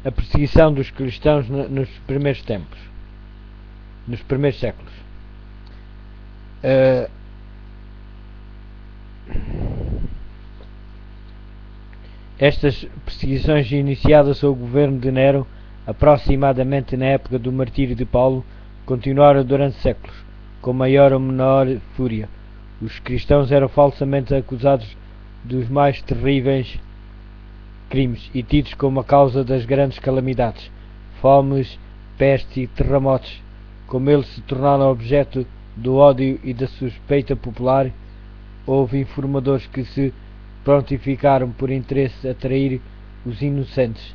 a perseguição dos cristãos nos primeiros tempos, nos primeiros séculos. Estas perseguições iniciadas sob o governo de Nero, aproximadamente na época do martírio de Paulo, continuaram durante séculos, com maior ou menor fúria. Os cristãos eram falsamente acusados dos mais terríveis crimes e tidos como a causa das grandes calamidades, fomes, pestes e terremotos. Como eles se tornaram objeto do ódio e da suspeita popular, houve informadores que se prontificaram por interesse a trair os inocentes.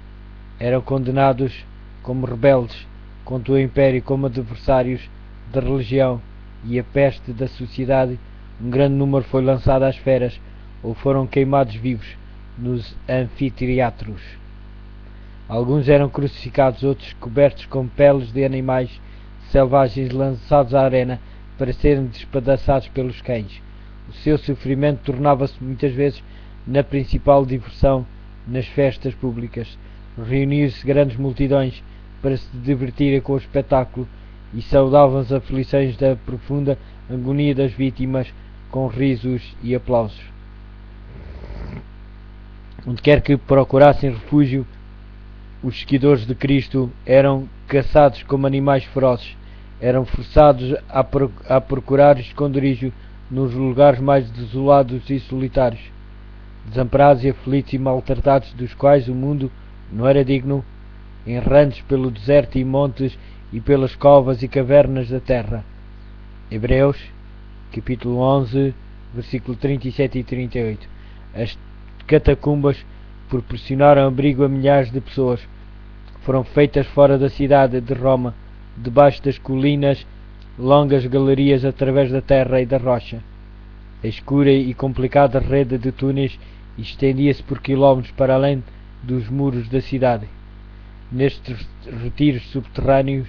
Eram condenados como rebeldes contra o Império, como adversários da religião e a peste da sociedade. Um grande número foi lançado às feras ou foram queimados vivos nos anfiteatros. Alguns eram crucificados, outros cobertos com peles de animais selvagens lançados à arena para serem despedaçados pelos cães. O seu sofrimento tornava-se muitas vezes na principal diversão nas festas públicas. Reuniam-se grandes multidões para se divertirem com o espetáculo e saudavam as aflições da profunda agonia das vítimas com risos e aplausos. Onde quer que procurassem refúgio, os seguidores de Cristo eram caçados como animais ferozes, eram forçados a procurar esconderijo nos lugares mais desolados e solitários, desamparados e aflitos e maltratados, dos quais o mundo não era digno, errantes pelo deserto e montes e pelas covas e cavernas da terra. Hebreus, capítulo 11, versículo 37 e 38. As catacumbas proporcionaram abrigo a milhares de pessoas. Foram feitas fora da cidade de Roma, debaixo das colinas, longas galerias através da terra e da rocha. A escura e complicada rede de túneis estendia-se por quilómetros para além dos muros da cidade. Nestes retiros subterrâneos,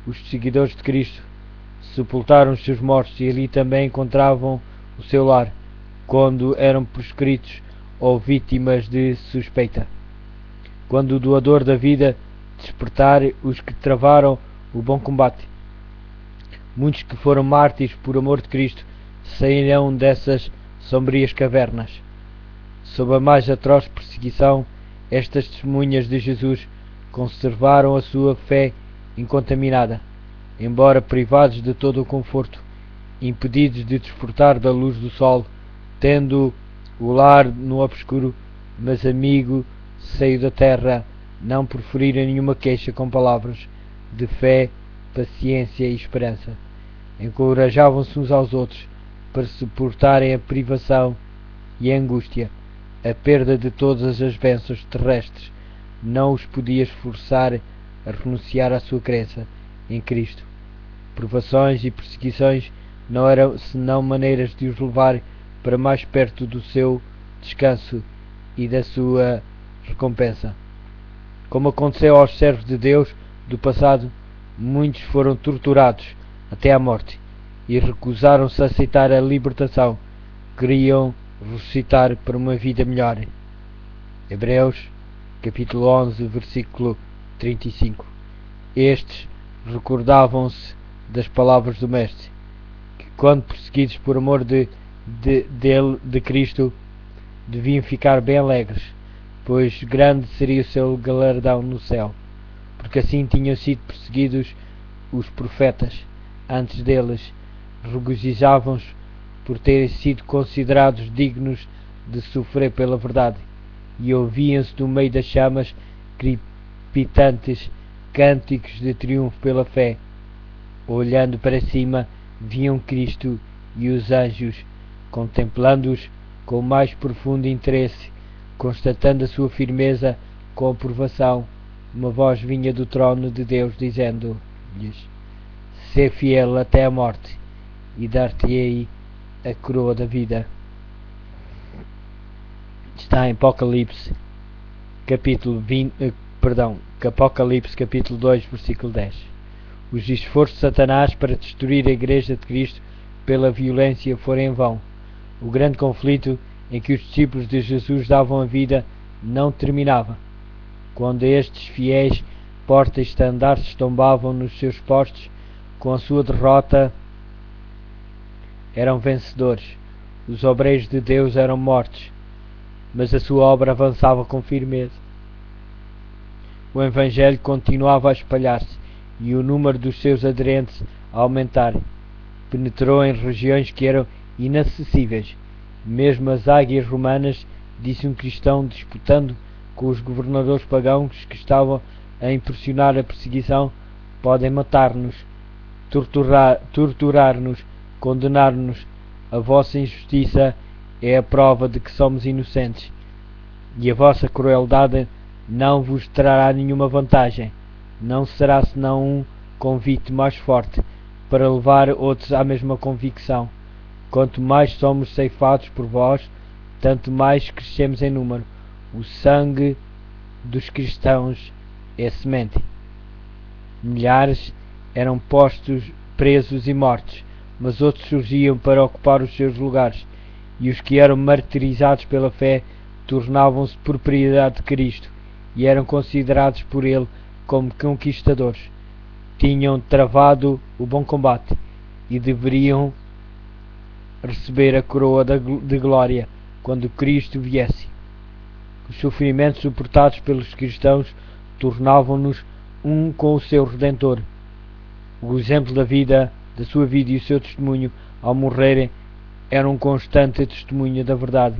os seguidores de Cristo sepultaram os seus mortos e ali também encontravam o seu lar, quando eram proscritos ou vítimas de suspeita. Quando o doador da vida despertar os que travaram o bom combate, muitos que foram mártires por amor de Cristo sairão dessas sombrias cavernas. Sob a mais atroz perseguição, estas testemunhas de Jesus conservaram a sua fé incontaminada, embora privados de todo o conforto, impedidos de desfrutar da luz do sol, tendo o lar no obscuro, mas amigo seio da terra, não proferiram nenhuma queixa com palavras de fé, paciência e esperança. Encorajavam-se uns aos outros para suportarem a privação e a angústia. A perda de todas as bênçãos terrestres não os podia forçar a renunciar à sua crença em Cristo. Provações e perseguições não eram senão maneiras de os levar para mais perto do seu descanso e da sua recompensa. Como aconteceu aos servos de Deus do passado, muitos foram torturados até à morte e recusaram-se a aceitar a libertação. Queriam ressuscitar para uma vida melhor. Hebreus, capítulo 11, versículo 35. Estes recordavam-se das palavras do Mestre, que quando perseguidos por amor de Cristo, deviam ficar bem alegres, pois grande seria o seu galardão no céu, porque assim tinham sido perseguidos os profetas antes deles. Regozijavam-se por terem sido considerados dignos de sofrer pela verdade, e ouviam-se no meio das chamas crepitantes cânticos de triunfo pela fé. Olhando para cima, viam Cristo e os anjos, contemplando-os com o mais profundo interesse, constatando a sua firmeza com aprovação. Uma voz vinha do trono de Deus, dizendo-lhes: "Sê fiel até a morte, e dar-te-ei a coroa da vida." Está em Apocalipse, Apocalipse capítulo 2, versículo 10. Os esforços de Satanás para destruir a Igreja de Cristo pela violência foram em vão. O grande conflito em que os discípulos de Jesus davam a vida não terminava. quando estes fiéis porta-estandartes tombavam nos seus postos, com a sua derrota eram vencedores. Os obreiros de Deus eram mortos, mas a sua obra avançava com firmeza. O Evangelho continuava a espalhar-se e o número dos seus aderentes a aumentar. Penetrou em regiões que eram inacessíveis. Mesmo as águias romanas, disse um cristão disputando com os governadores pagãos que estavam a impulsionar a perseguição, podem matar-nos, torturar-nos, condenar-nos. A vossa injustiça é a prova de que somos inocentes, e a vossa crueldade não vos trará nenhuma vantagem. Não será senão um convite mais forte para levar outros à mesma convicção. Quanto mais somos ceifados por vós, tanto mais crescemos em número. O sangue dos cristãos é semente. Milhares eram postos presos e mortos, mas outros surgiam para ocupar os seus lugares, e os que eram martirizados pela fé tornavam-se propriedade de Cristo e eram considerados por ele como conquistadores. Tinham travado o bom combate e deveriam receber a coroa de glória quando Cristo viesse. Os sofrimentos suportados pelos cristãos tornavam-nos um com o seu Redentor. O exemplo da sua vida e o seu testemunho ao morrerem era um constante testemunho da verdade,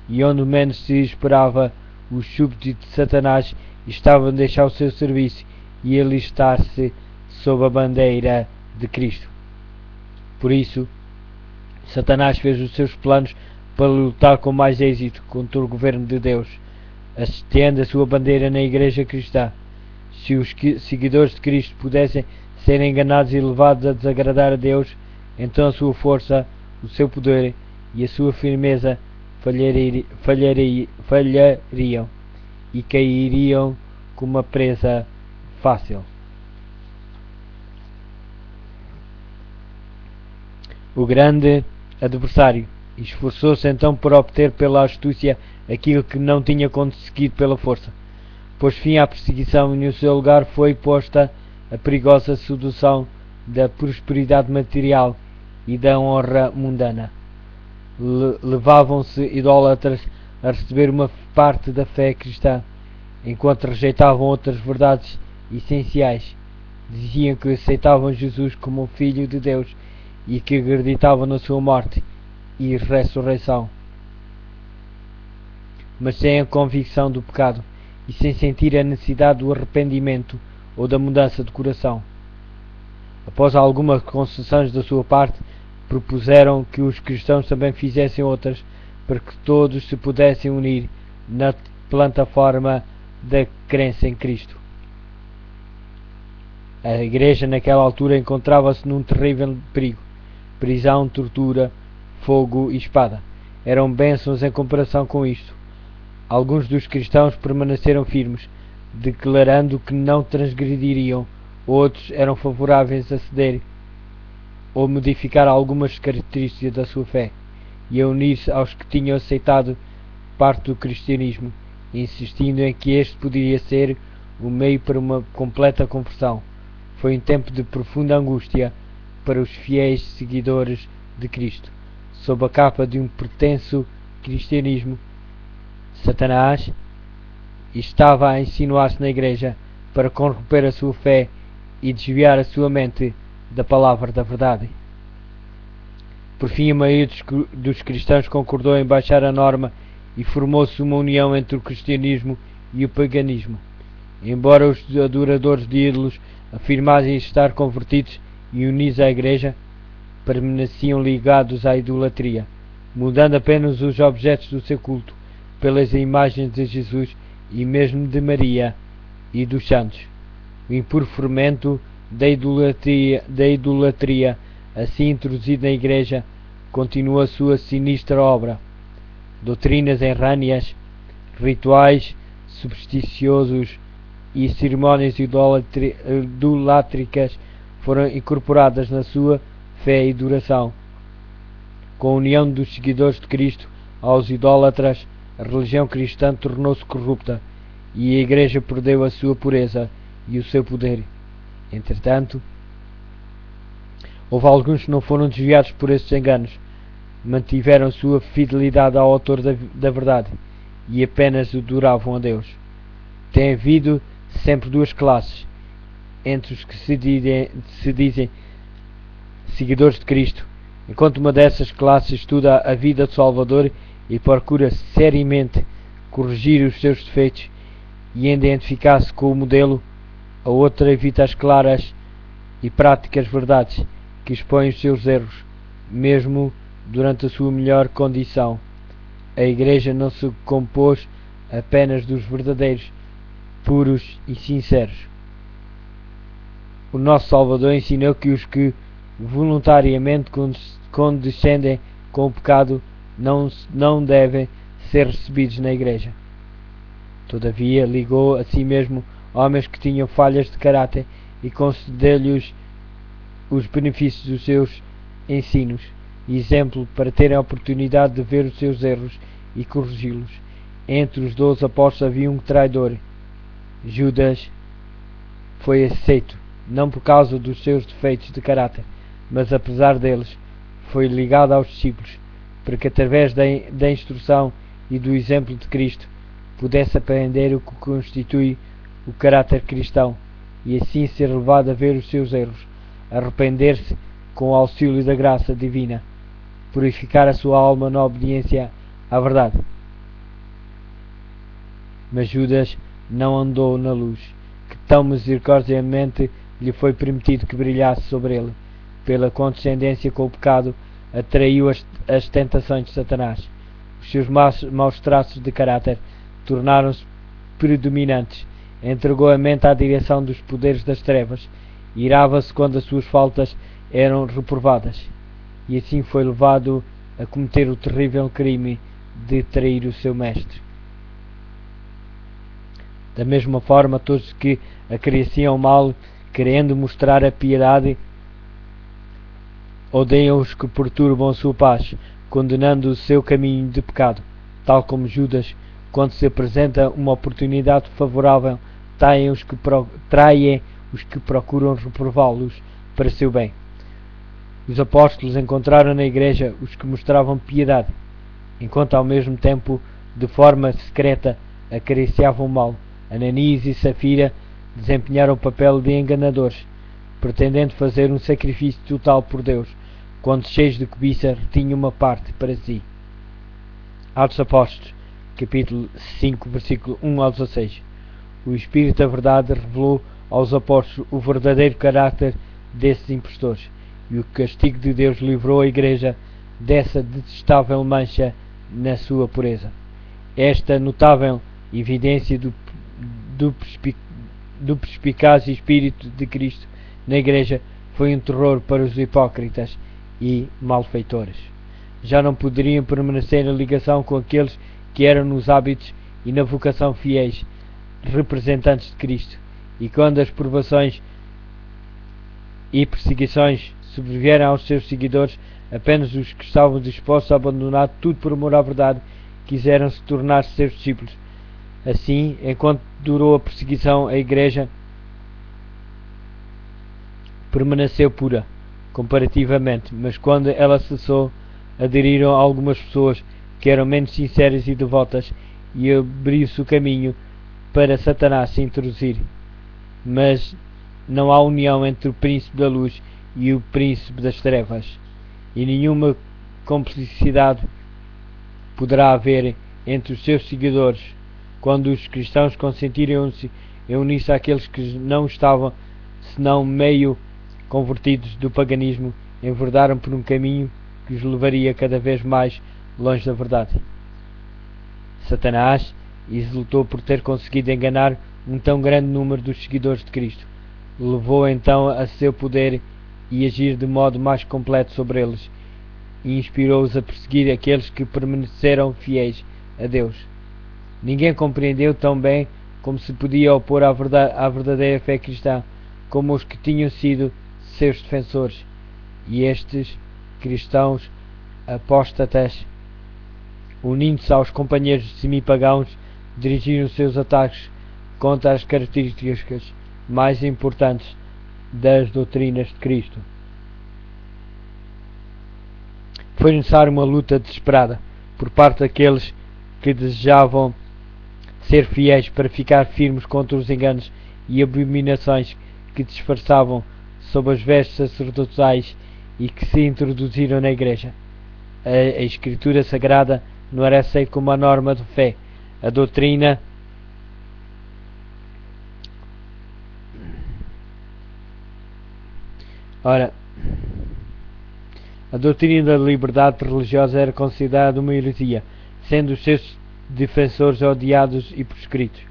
e onde menos se esperava, os súbditos de Satanás estavam a deixar o seu serviço e alistar-se sob a bandeira de Cristo. Por isso, Satanás fez os seus planos para lutar com mais êxito contra o governo de Deus, hasteando a sua bandeira na Igreja Cristã. Se os seguidores de Cristo pudessem ser enganados e levados a desagradar a Deus, então a sua força, o seu poder e a sua firmeza falhariam e cairiam como uma presa fácil. O grande adversário esforçou-se então por obter pela astúcia aquilo que não tinha conseguido pela força. Pôs fim à perseguição e no seu lugar foi posta a perigosa sedução da prosperidade material e da honra mundana. Levavam-se idólatras a receber uma parte da fé cristã, enquanto rejeitavam outras verdades essenciais. Diziam que aceitavam Jesus como o Filho de Deus e que acreditavam na sua morte e ressurreição, mas sem a convicção do pecado e sem sentir a necessidade do arrependimento ou da mudança de coração. Após algumas concessões da sua parte, propuseram que os cristãos também fizessem outras, para que todos se pudessem unir na plataforma da crença em Cristo. A Igreja naquela altura encontrava-se num terrível perigo: prisão, tortura, fogo e espada. Eram bênçãos em comparação com isto. Alguns dos cristãos permaneceram firmes, declarando que não transgrediriam. Outros eram favoráveis a ceder ou modificar algumas características da sua fé e a unir-se aos que tinham aceitado parte do cristianismo, insistindo em que este poderia ser o meio para uma completa conversão. Foi um tempo de profunda angústia para os fiéis seguidores de Cristo. Sob a capa de um pretenso cristianismo, Satanás estava a insinuar-se na Igreja para corromper a sua fé e desviar a sua mente da palavra da verdade. Por fim, a maioria dos cristãos concordou em baixar a norma e formou-se uma união entre o cristianismo e o paganismo. Embora os adoradores de ídolos afirmassem estar convertidos e unidos à Igreja, permaneciam ligados à idolatria, mudando apenas os objetos do seu culto pelas imagens de Jesus e mesmo de Maria e dos santos. O impuro fermento da idolatria, assim introduzido na Igreja, continua a sua sinistra obra. Doutrinas errâneas, rituais supersticiosos e cerimónias idolátricas foram incorporadas na sua fé e adoração. Com a união dos seguidores de Cristo aos idólatras, a religião cristã tornou-se corrupta e a Igreja perdeu a sua pureza e o seu poder. Entretanto, houve alguns que não foram desviados por esses enganos, mantiveram sua fidelidade ao autor da verdade e apenas adoravam a Deus. Tem havido sempre duas classes entre os que se dizem seguidores de Cristo, enquanto uma dessas classes estuda a vida do Salvador e procura seriamente corrigir os seus defeitos e identificar-se com o modelo, a outra evita as claras e práticas verdades que expõem os seus erros, mesmo durante a sua melhor condição. A Igreja não se compôs apenas dos verdadeiros, puros e sinceros. O nosso Salvador ensinou que os que voluntariamente condescendem com o pecado não devem ser recebidos na Igreja. Todavia, ligou a si mesmo homens que tinham falhas de caráter e concedeu-lhes os benefícios dos seus ensinos e exemplo para terem a oportunidade de ver os seus erros e corrigi-los. Entre os 12 apóstolos havia um traidor. Judas foi aceito, não por causa dos seus defeitos de caráter, mas apesar deles, foi ligado aos discípulos, para que através da instrução e do exemplo de Cristo pudesse aprender o que constitui o caráter cristão e assim ser levado a ver os seus erros, arrepender-se com o auxílio da graça divina, purificar a sua alma na obediência à verdade. Mas Judas não andou na luz, que tão misericordiamente lhe foi permitido que brilhasse sobre ele. Pela condescendência com o pecado, atraiu as tentações de Satanás. Os seus maus traços de caráter tornaram-se predominantes. Entregou a mente à direção dos poderes das trevas. Irava-se quando as suas faltas eram reprovadas. E assim foi levado a cometer o terrível crime de trair o seu mestre. Da mesma forma, todos que acariciam o mal, querendo mostrar a piedade, odeiam os que perturbam a sua paz, condenando o seu caminho de pecado, tal como Judas, quando se apresenta uma oportunidade favorável, traem os que procuram reprová-los para seu bem. Os apóstolos encontraram na Igreja os que mostravam piedade, enquanto ao mesmo tempo, de forma secreta, acariciavam o mal. Ananias e Safira desempenharam o papel de enganadores, pretendendo fazer um sacrifício total por Deus, quando cheios de cobiça retinham uma parte para si. Atos Apóstolos, capítulo 5, versículo 1 ao 16. O Espírito da Verdade revelou aos apóstolos o verdadeiro caráter desses impostores, e o castigo de Deus livrou a Igreja dessa detestável mancha na sua pureza. Esta notável evidência do perspicaz Espírito de Cristo na Igreja foi um terror para os hipócritas e malfeitores. Já não poderiam permanecer em ligação com aqueles que eram nos hábitos e na vocação fiéis representantes de Cristo, e quando as provações e perseguições sobrevieram aos seus seguidores, apenas os que estavam dispostos a abandonar tudo por amor à verdade quiseram se tornar seus discípulos. Assim, enquanto durou a perseguição, a Igreja permaneceu pura, comparativamente, mas quando ela cessou, aderiram algumas pessoas que eram menos sinceras e devotas, e abriu-se o caminho para Satanás se introduzir. Mas não há união entre o príncipe da luz e o príncipe das trevas, e nenhuma complicidade poderá haver entre os seus seguidores, quando os cristãos consentirem em unir-se àqueles que não estavam, senão meio convertidos do paganismo, enverdaram por um caminho que os levaria cada vez mais longe da verdade. Satanás exultou por ter conseguido enganar um tão grande número dos seguidores de Cristo. Levou então a seu poder e agir de modo mais completo sobre eles, e inspirou-os a perseguir aqueles que permaneceram fiéis a Deus. Ninguém compreendeu tão bem como se podia opor à verdadeira fé cristã como os que tinham sido seus defensores, e estes cristãos apóstatas, unindo-se aos companheiros semipagãos, dirigiram seus ataques contra as características mais importantes das doutrinas de Cristo. Foi necessária uma luta desesperada por parte daqueles que desejavam ser fiéis para ficar firmes contra os enganos e abominações que disfarçavam sob as vestes sacerdotais e que se introduziram na Igreja. A Escritura Sagrada não era aceita como a norma de fé. A doutrina da liberdade religiosa era considerada uma heresia, sendo os seus defensores odiados e proscritos.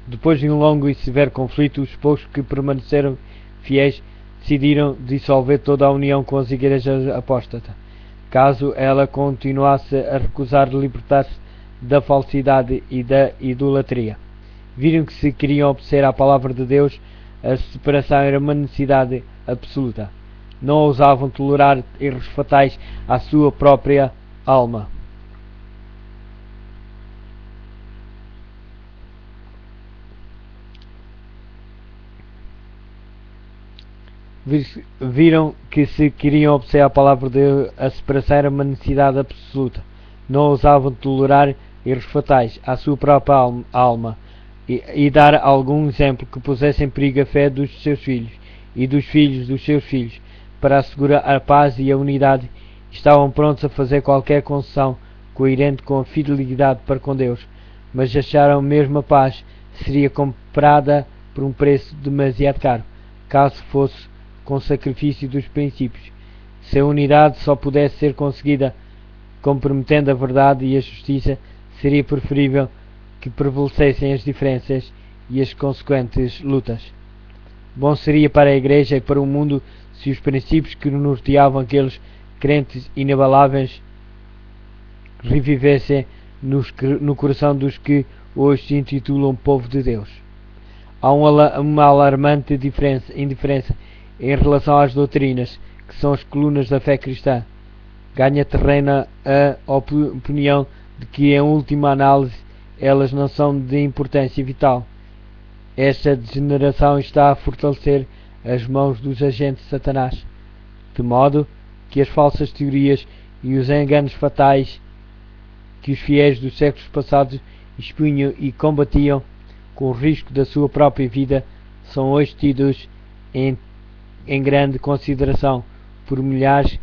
Depois de um longo e severo conflito, os poucos que permaneceram fiéis decidiram dissolver toda a união com as igrejas apóstatas, caso ela continuasse a recusar libertar-se da falsidade e da idolatria. Viram que se queriam obedecer à palavra de Deus, a separação era uma necessidade absoluta. Não ousavam tolerar erros fatais à sua própria alma. Viram que se queriam obedecer à palavra de Deus, a separação era uma necessidade absoluta. Não ousavam tolerar erros fatais à sua própria alma e dar algum exemplo que pusesse em perigo a fé dos seus filhos e dos filhos dos seus filhos. Para assegurar a paz e a unidade, estavam prontos a fazer qualquer concessão coerente com a fidelidade para com Deus, mas acharam mesmo a paz seria comprada por um preço demasiado caro, caso fosse com sacrifício dos princípios. Se a unidade só pudesse ser conseguida comprometendo a verdade e a justiça, seria preferível que prevalecessem as diferenças e as consequentes lutas. Bom seria para a Igreja e para o mundo se os princípios que norteavam aqueles crentes inabaláveis revivessem no coração dos que hoje se intitulam povo de Deus. Há uma alarmante indiferença em relação às doutrinas, que são as colunas da fé cristã. Ganha terreno a opinião de que, em última análise, elas não são de importância vital. Esta degeneração está a fortalecer as mãos dos agentes de Satanás, de modo que as falsas teorias e os enganos fatais que os fiéis dos séculos passados expunham e combatiam com o risco da sua própria vida são hoje tidos em grande consideração por milhares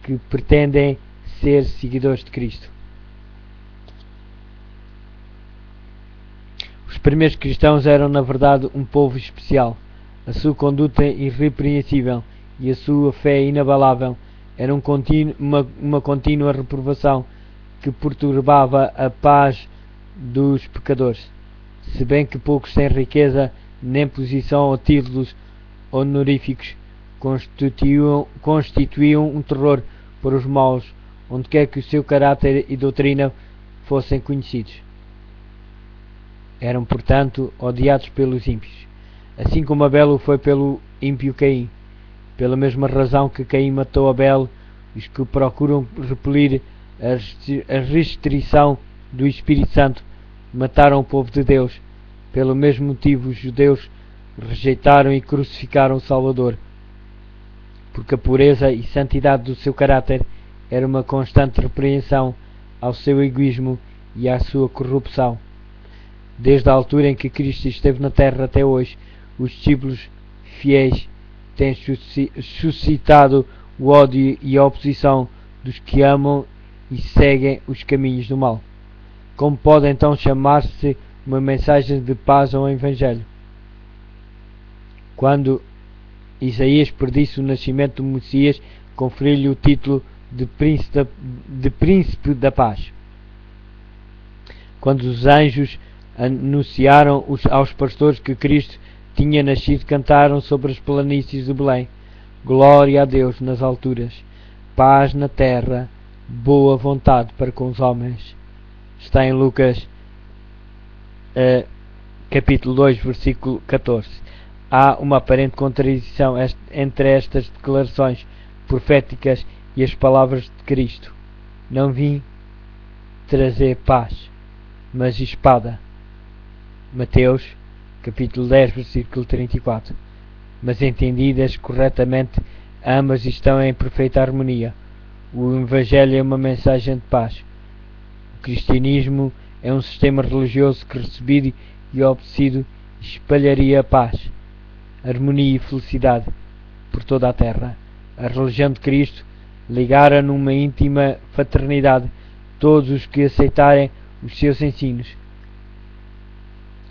que pretendem ser seguidores de Cristo. Os primeiros cristãos eram, na verdade, um povo especial. A sua conduta irrepreensível e a sua fé inabalável eram uma contínua reprovação que perturbava a paz dos pecadores. Se bem que poucos sem riqueza nem posição ou títulos honoríficos constituíam um terror para os maus, onde quer que o seu caráter e doutrina fossem conhecidos. Eram, portanto, odiados pelos ímpios, assim como Abel o foi pelo ímpio Caim. Pela mesma razão que Caim matou Abel, os que procuram repelir a restrição do Espírito Santo mataram o povo de Deus. Pelo mesmo motivo, os judeus rejeitaram e crucificaram o Salvador, porque a pureza e santidade do seu caráter era uma constante repreensão ao seu egoísmo e à sua corrupção. Desde a altura em que Cristo esteve na terra até hoje, os discípulos fiéis têm suscitado o ódio e a oposição dos que amam e seguem os caminhos do mal. Como pode então chamar-se uma mensagem de paz ao Evangelho? Quando Isaías predisse o nascimento do Messias, conferiu-lhe o título de Príncipe da Paz. Quando os anjos anunciaram aos pastores que Cristo tinha nascido, cantaram sobre as planícies de Belém: glória a Deus nas alturas, paz na terra, boa vontade para com os homens. Está em Lucas capítulo 2, versículo 14. Há uma aparente contradição entre estas declarações proféticas e as palavras de Cristo: não vim trazer paz, mas espada. Mateus capítulo 10, versículo 34. Mas entendidas corretamente, ambas estão em perfeita harmonia. O Evangelho é uma mensagem de paz. O cristianismo é um sistema religioso que, recebido e obedecido, espalharia a paz, harmonia e felicidade por toda a terra. A religião de Cristo ligara numa íntima fraternidade todos os que aceitarem os seus ensinos.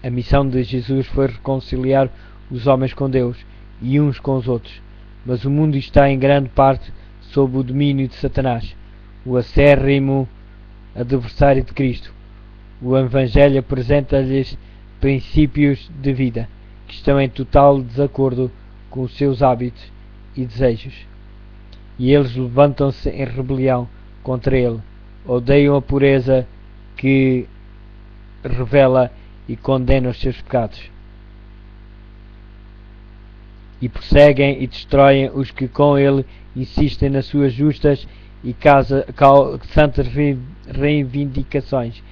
A missão de Jesus foi reconciliar os homens com Deus e uns com os outros, mas o mundo está em grande parte sob o domínio de Satanás, o acérrimo adversário de Cristo. O Evangelho apresenta-lhes princípios de vida que estão em total desacordo com os seus hábitos e desejos, e eles levantam-se em rebelião contra ele, odeiam a pureza que revela e condena os seus pecados, e perseguem e destroem os que com ele insistem nas suas justas e santas reivindicações.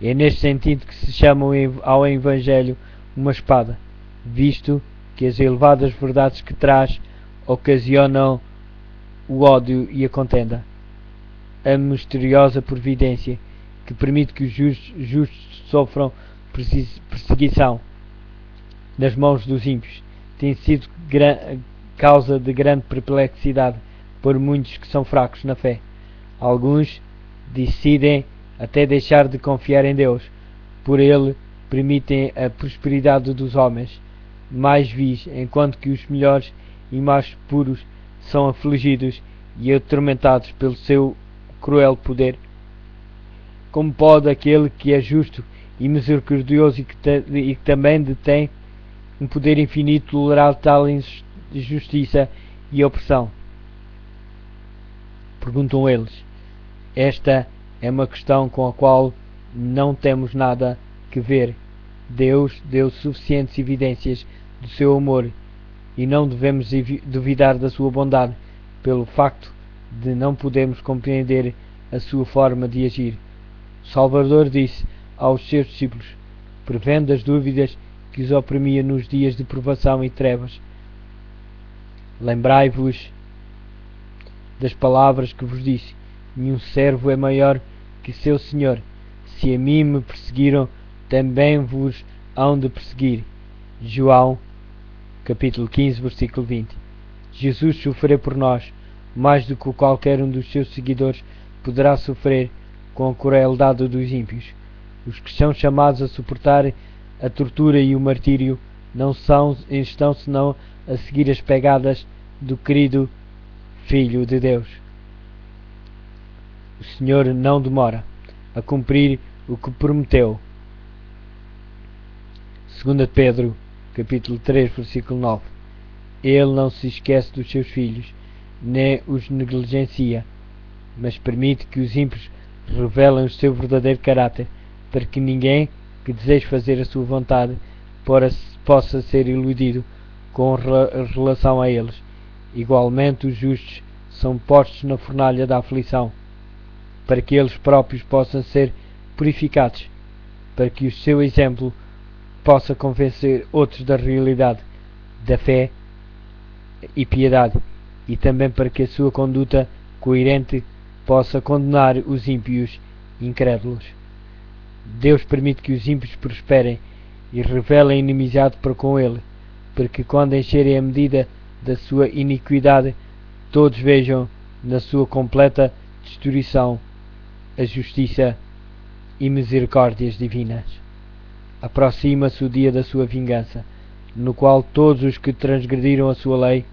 É neste sentido que se chama ao Evangelho uma espada, visto que as elevadas verdades que traz ocasionam o ódio e a contenda. A misteriosa providência que permite que os justos sofram perseguição nas mãos dos ímpios tem sido causa de grande perplexidade por muitos que são fracos na fé. Alguns decidem até deixar de confiar em Deus. Por ele permitem a prosperidade dos homens mais vis, enquanto que os melhores e mais puros são afligidos e atormentados pelo seu cruel poder. Como pode aquele que é justo e misericordioso e que também detém um poder infinito tolerar tal injustiça e opressão? Perguntam eles. Esta é uma questão com a qual não temos nada que ver. Deus deu suficientes evidências do seu amor e não devemos duvidar da sua bondade pelo facto de não podermos compreender a sua forma de agir. O Salvador disse aos seus discípulos, prevendo as dúvidas que os oprimia nos dias de provação e trevas: lembrai-vos das palavras que vos disse: nenhum servo é maior que seu Senhor. Se a mim me perseguiram, também vos hão de perseguir. João, capítulo 15, versículo 20. Jesus sofreu por nós, mais do que qualquer um dos seus seguidores poderá sofrer com a crueldade dos ímpios. Os que são chamados a suportar a tortura e o martírio não estão senão a seguir as pegadas do querido Filho de Deus. O Senhor não demora a cumprir o que prometeu. 2 Pedro, capítulo 3, versículo 9. Ele não se esquece dos seus filhos, nem os negligencia, mas permite que os ímpios revelem o seu verdadeiro caráter, para que ninguém que deseje fazer a sua vontade possa ser iludido com relação a eles. Igualmente, os justos são postos na fornalha da aflição, para que eles próprios possam ser purificados, para que o seu exemplo possa convencer outros da realidade, da fé e piedade, e também para que a sua conduta coerente possa condenar os ímpios e incrédulos. Deus permite que os ímpios prosperem e revelem inimizade para com ele, para que quando encherem a medida da sua iniquidade, todos vejam na sua completa destruição a justiça e misericórdias divinas. Aproxima-se o dia da sua vingança, no qual todos os que transgrediram a sua lei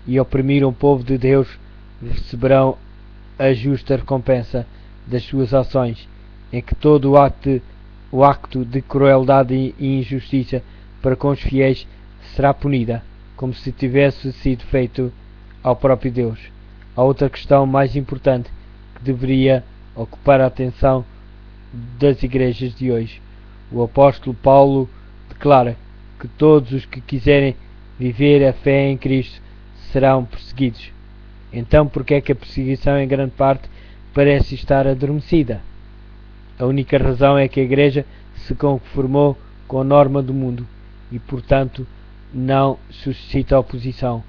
e oprimiram o povo de Deus receberão a justa recompensa das suas ações, em que todo o acto de crueldade e injustiça para com os fiéis será punida, como se tivesse sido feito ao próprio Deus. Há outra questão mais importante que deveria ocupar a atenção das igrejas de hoje. O apóstolo Paulo declara que todos os que quiserem viver a fé em Cristo serão perseguidos. Então, por que é que a perseguição em grande parte parece estar adormecida? A única razão é que a igreja se conformou com a norma do mundo e, portanto, não suscita oposição.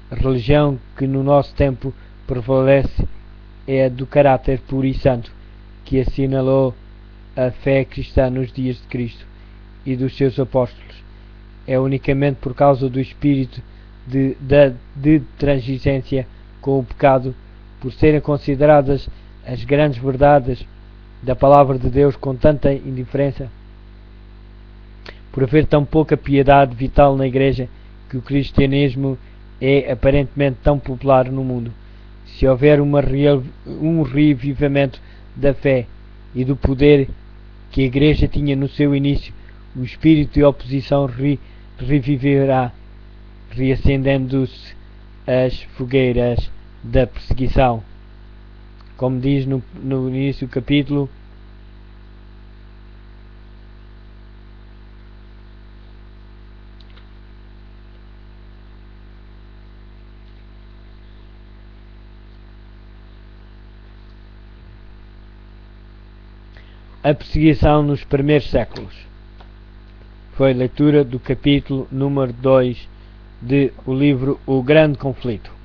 A religião que no nosso tempo prevalece é a do caráter puro e santo, que assinalou a fé cristã nos dias de Cristo e dos seus apóstolos. É unicamente por causa do espírito de transigência com o pecado, por serem consideradas as grandes verdades da palavra de Deus com tanta indiferença, por haver tão pouca piedade vital na Igreja, que o cristianismo é aparentemente tão popular no mundo. Se houver um revivimento da fé e do poder que a Igreja tinha no seu início, o espírito de oposição reviverá, reacendendo-se as fogueiras da perseguição. Como diz no início do capítulo, a perseguição nos primeiros séculos. Foi leitura do capítulo número 2 de o livro O Grande Conflito.